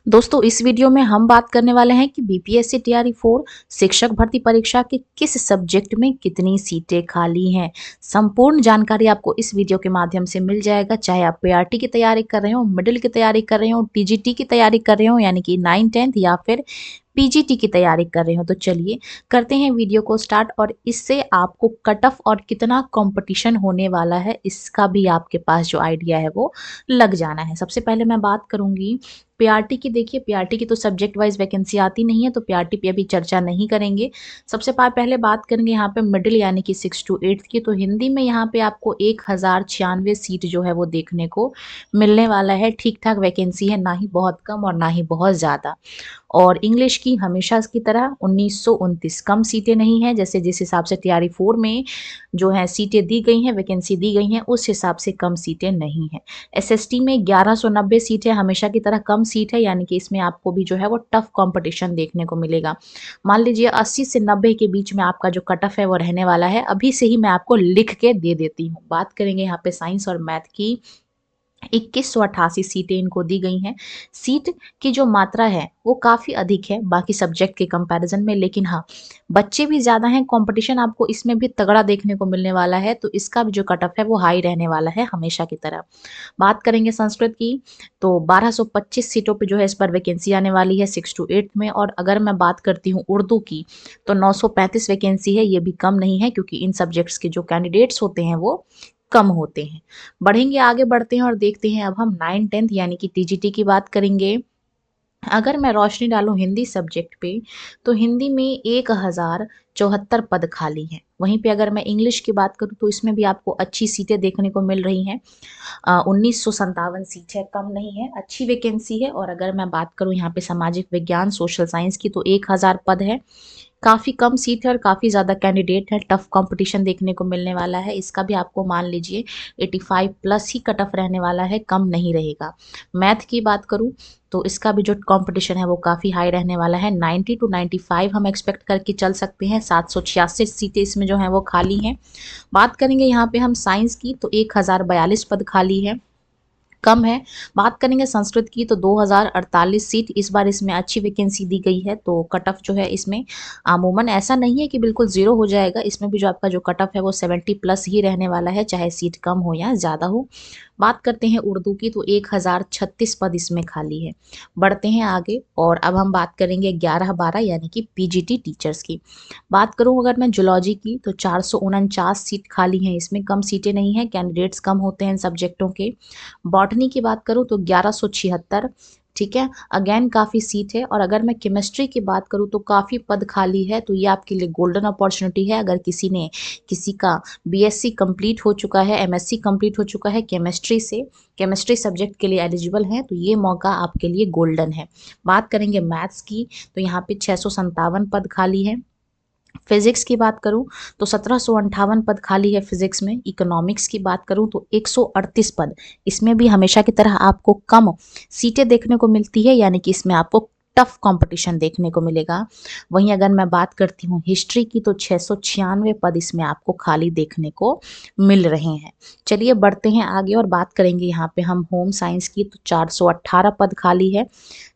दोस्तों इस वीडियो में हम बात करने वाले हैं कि बीपीएससी टीआरई 4 शिक्षक भर्ती परीक्षा के किस सब्जेक्ट में कितनी सीटें खाली हैं। संपूर्ण जानकारी आपको इस वीडियो के माध्यम से मिल जाएगा, चाहे आप पीआरटी की तैयारी कर रहे हो, मिडिल की तैयारी कर रहे हो, टीजीटी की तैयारी कर रहे हो यानी कि 9th 10th या फिर पीजीटी की तैयारी कर रहे हो। तो चलिए करते हैं वीडियो को स्टार्ट और इससे आपको कट ऑफ और कितना कंपटीशन होने वाला है इसका भी आपके पास जो आइडिया है वो लग जाना है। सबसे पहले मैं बात करूंगी पीआरटी की। देखिए पीआरटी की तो सब्जेक्ट वाइज वैकेंसी आती नहीं है, तो पीआरटी पे अभी चर्चा नहीं करेंगे। सबसे पहले बात करेंगे यहाँ पे मिडिल यानी कि 6 to 8 की। तो हिंदी में यहाँ पे आपको 1096 सीट जो है वो देखने को मिलने वाला है। ठीक ठाक वैकेंसी है, ना ही बहुत कम और ना ही बहुत ज़्यादा। और इंग्लिश की हमेशा की तरह 1929 कम सीटें नहीं हैं, जैसे जिस हिसाब से टीआरई 4 में जो है सीटें दी गई हैं, वैकेंसी दी गई हैं, उस हिसाब से कम सीटें नहीं हैं। एसएसटी में 1190 सीटें हमेशा की तरह कम सीट है, यानी कि इसमें आपको भी जो है वो टफ कंपटीशन देखने को मिलेगा। मान लीजिए 80 से 90 के बीच में आपका जो कट ऑफ है वो रहने वाला है। अभी से ही मैं आपको लिख के दे देती हूँ। बात करेंगे यहाँ पे साइंस और मैथ की। 2188 सीटें इनको दी गई हैं। सीट की जो मात्रा है वो काफ़ी अधिक है बाकी सब्जेक्ट के कंपैरिजन में, लेकिन हाँ बच्चे भी ज़्यादा हैं, कंपटीशन आपको इसमें भी तगड़ा देखने को मिलने वाला है, तो इसका भी जो कट ऑफ है वो हाई रहने वाला है हमेशा की तरह। बात करेंगे संस्कृत की, तो 1225 सीटों पे जो है इस पर वैकेंसी आने वाली है 6 to 8 में। और अगर मैं बात करती हूँ उर्दू की, तो 935 वैकेंसी है, ये भी कम नहीं है क्योंकि इन सब्जेक्ट्स के जो कैंडिडेट्स होते हैं वो कम होते हैं। बढ़ेंगे, आगे बढ़ते हैं और देखते हैं। अब हम 9th 10th यानी कि टीजीटी की बात करेंगे। अगर मैं रोशनी डालूं हिंदी सब्जेक्ट पे, तो हिंदी में 1074 पद खाली हैं। वहीं पे अगर मैं इंग्लिश की बात करूं तो इसमें भी आपको अच्छी सीटें देखने को मिल रही हैं। 1957 सीट है, कम नहीं है, अच्छी वैकेंसी है। और अगर मैं बात करूं यहाँ पे सामाजिक विज्ञान सोशल साइंस की, तो 1000 पद है, काफ़ी कम सीट है और काफ़ी ज़्यादा कैंडिडेट है। टफ कंपटीशन देखने को मिलने वाला है। इसका भी आपको मान लीजिए 85 प्लस ही कट ऑफ रहने वाला है, कम नहीं रहेगा। मैथ की बात करूं तो इसका भी जो कंपटीशन है वो काफ़ी हाई रहने वाला है। 90 to 95 हम एक्सपेक्ट करके चल सकते हैं। 786 सीटें इसमें जो हैं वो खाली हैं। बात करेंगे यहाँ पे हम साइंस की, तो 1042 पद खाली है, कम है। बात करेंगे संस्कृत की, तो 2048 सीट इस बार इसमें अच्छी वैकेंसी दी गई है। तो कट ऑफ जो है इसमें अमूमन ऐसा नहीं है कि बिल्कुल ज़ीरो हो जाएगा, इसमें भी जो आपका जो कट ऑफ है वो 70 प्लस ही रहने वाला है, चाहे सीट कम हो या ज़्यादा हो। बात करते हैं उर्दू की, तो 1036 पद इसमें खाली है। बढ़ते हैं आगे और अब हम बात करेंगे 11-12 यानी कि पीजीटी टीचर्स की। बात करूं अगर मैं जूलॉजी की, तो 449 सीट खाली हैं, इसमें कम सीटें नहीं हैं, कैंडिडेट्स कम होते हैं इन सब्जेक्टों के। बॉटनी की बात करूँ तो 1176, ठीक है, अगेन काफ़ी सीट है। और अगर मैं केमिस्ट्री की बात करूँ तो काफ़ी पद खाली है, तो ये आपके लिए गोल्डन अपॉर्चुनिटी है। अगर किसी का बीएससी कंप्लीट हो चुका है, एमएससी कंप्लीट हो चुका है केमिस्ट्री से, केमिस्ट्री सब्जेक्ट के लिए एलिजिबल हैं, तो ये मौका आपके लिए गोल्डन है। बात करेंगे मैथ्स की, तो यहाँ पे 657 पद खाली है। फिजिक्स की बात करूं तो 1758 पद खाली है फिजिक्स में। इकोनॉमिक्स की बात करूं तो 138 पद, इसमें भी हमेशा की तरह आपको कम सीटें देखने को मिलती है, यानी कि इसमें आपको टफ कंपटीशन देखने को मिलेगा। वहीं अगर मैं बात करती हूँ हिस्ट्री की, तो 696 पद इसमें आपको खाली देखने को मिल रहे हैं। चलिए बढ़ते हैं आगे और बात करेंगे यहाँ पे हम होम साइंस की, तो 418 पद खाली है,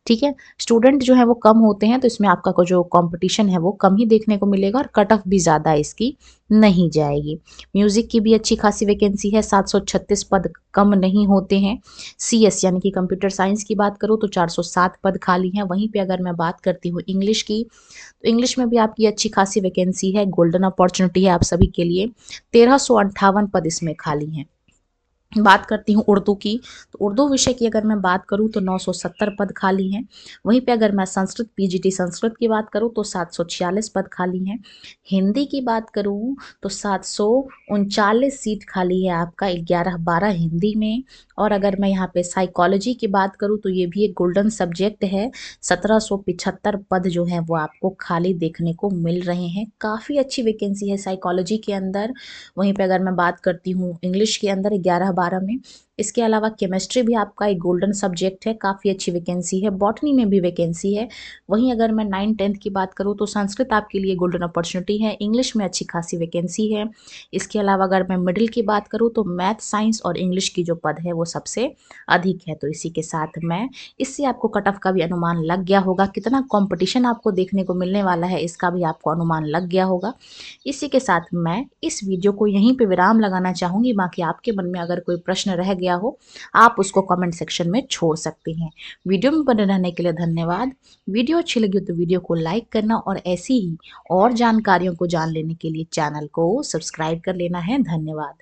ठीक है। स्टूडेंट जो है वो कम होते हैं, तो इसमें आपका को जो कंपटीशन है वो कम ही देखने को मिलेगा और कट ऑफ भी ज़्यादा इसकी नहीं जाएगी। म्यूज़िक की भी अच्छी खासी वैकेंसी है, 736 पद कम नहीं होते हैं। सीएस यानी कि कंप्यूटर साइंस की बात करूँ तो 407 पद खाली हैं। वहीं पे अगर मैं बात करती हूँ इंग्लिश की, तो इंग्लिश में भी आपकी अच्छी खासी वैकेंसी है, गोल्डन अपॉर्चुनिटी है आप सभी के लिए। 1358 पद इसमें खाली हैं। बात करती हूँ उर्दू की, तो उर्दू विषय की अगर मैं बात करूँ तो 970 पद खाली हैं। वहीं पे अगर मैं संस्कृत पीजीटी संस्कृत की बात करूँ तो 746 पद खाली हैं। हिंदी की बात करूँ तो 739 सीट खाली है आपका 11-12 हिंदी में। और अगर मैं यहाँ पे साइकोलॉजी की बात करूँ तो ये भी एक गोल्डन सब्जेक्ट है, 1775 पद जो है वो आपको खाली देखने को मिल रहे हैं। काफ़ी अच्छी वैकेंसी है साइकोलॉजी के अंदर। वहीं पे अगर मैं बात करती हूँ इंग्लिश के अंदर 11-12 में, इसके अलावा केमिस्ट्री भी आपका एक गोल्डन सब्जेक्ट है, काफ़ी अच्छी वैकेंसी है। बॉटनी में भी वैकेंसी है। वहीं अगर मैं 9th-10th की बात करूँ तो संस्कृत आपके लिए गोल्डन अपॉर्चुनिटी है। इंग्लिश में अच्छी खासी वैकेंसी है। इसके अलावा अगर मैं मिडिल की बात करूँ तो मैथ, साइंस और इंग्लिश की जो पद है वो सबसे अधिक है। तो इसी के साथ मैं इससे आपको कट ऑफ का भी अनुमान लग गया होगा, कितना कॉम्पिटिशन आपको देखने को मिलने वाला है इसका भी आपको अनुमान लग गया होगा। इसी के साथ मैं इस वीडियो को यहीं पे विराम लगाना चाहूँगी। बाकी आपके मन में अगर कोई प्रश्न रह गया हो, आप उसको कमेंट सेक्शन में छोड़ सकती हैं। वीडियो में बने रहने के लिए धन्यवाद। वीडियो अच्छी लगी हो तो वीडियो को लाइक करना और ऐसी ही और जानकारियों को जान लेने के लिए चैनल को सब्सक्राइब कर लेना है। धन्यवाद।